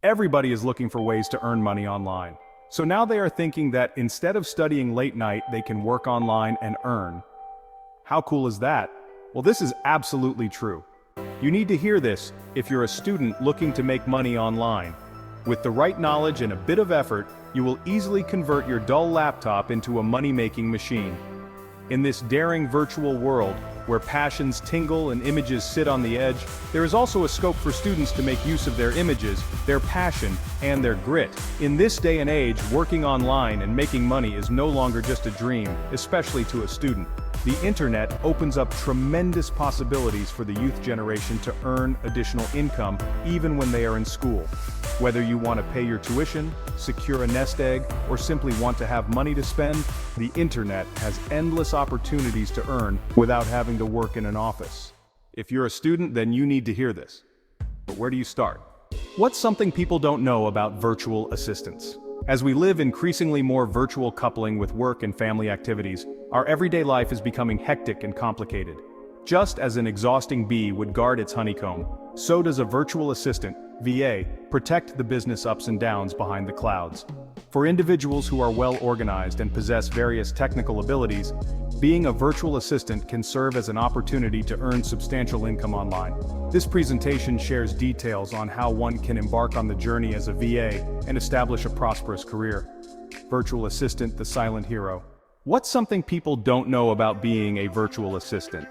Everybody is looking for ways to earn money online. So now they are thinking that instead of studying late night, they can work online and earn. How cool is that? Well, this is absolutely true. You need to hear this if you're a student looking to make money online. With the right knowledge and a bit of effort, you will easily convert your dull laptop into a money-making machine. In this daring virtual world, where passions tingle and images sit on the edge, there is also a scope for students to make use of their images, their passion, and their grit. In this day and age, working online and making money is no longer just a dream, especially to a student. The internet opens up tremendous possibilities for the youth generation to earn additional income even when they are in school. Whether you want to pay your tuition, secure a nest egg, or simply want to have money to spend, the internet has endless opportunities to earn without having to work in an office. If you're a student, then you need to hear this. But where do you start? What's something people don't know about virtual assistants? As we live increasingly more virtual coupling with work and family activities, our everyday life is becoming hectic and complicated. Just as an exhausting bee would guard its honeycomb, so does a virtual assistant, VA, protect the business ups and downs behind the clouds. For individuals who are well organized and possess various technical abilities, being a virtual assistant can serve as an opportunity to earn substantial income online. This presentation shares details on how one can embark on the journey as a VA and establish a prosperous career. Virtual assistant, the silent hero. What's something people don't know about being a virtual assistant?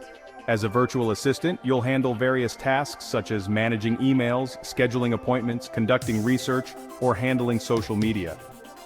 As a virtual assistant, you'll handle various tasks such as managing emails, scheduling appointments, conducting research, or handling social media.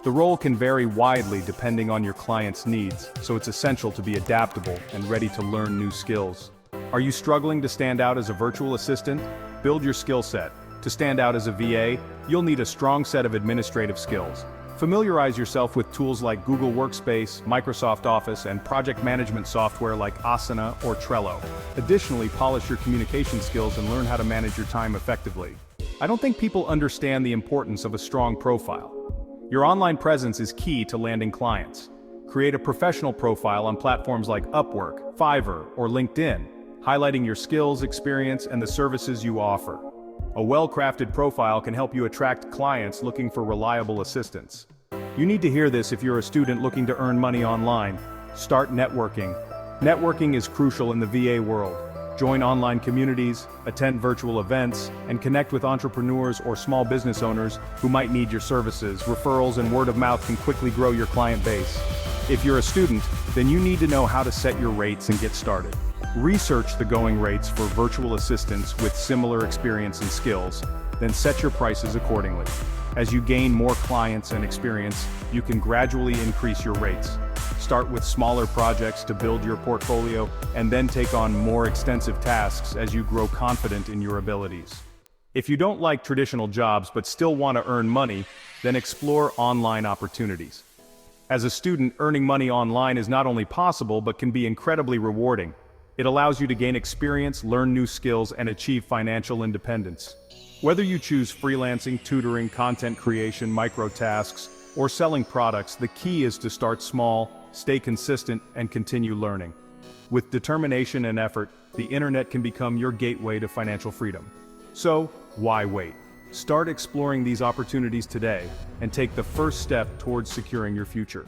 The role can vary widely depending on your client's needs, so it's essential to be adaptable and ready to learn new skills. Are you struggling to stand out as a virtual assistant? Build your skill set. To stand out as a VA, you'll need a strong set of administrative skills. Familiarize yourself with tools like Google Workspace, Microsoft Office, and project management software like Asana or Trello. Additionally, polish your communication skills and learn how to manage your time effectively. I don't think people understand the importance of a strong profile. Your online presence is key to landing clients. Create a professional profile on platforms like Upwork, Fiverr, or LinkedIn, highlighting your skills, experience, and the services you offer. A well-crafted profile can help you attract clients looking for reliable assistance. You need to hear this if you're a student looking to earn money online. Start networking. Networking is crucial in the VA world. Join online communities, attend virtual events, and connect with entrepreneurs or small business owners who might need your services. Referrals and word of mouth can quickly grow your client base. If you're a student, then you need to know how to set your rates and get started. Research the going rates for virtual assistants with similar experience and skills, then set your prices accordingly. As you gain more clients and experience, you can gradually increase your rates. Start with smaller projects to build your portfolio, and then take on more extensive tasks as you grow confident in your abilities. If you don't like traditional jobs but still want to earn money, then explore online opportunities. As a student, earning money online is not only possible but can be incredibly rewarding. It allows you to gain experience, learn new skills, and achieve financial independence. Whether you choose freelancing, tutoring, content creation, micro tasks, or selling products, the key is to start small, stay consistent, and continue learning. With determination and effort, the internet can become your gateway to financial freedom. So, why wait? Start exploring these opportunities today and take the first step towards securing your future.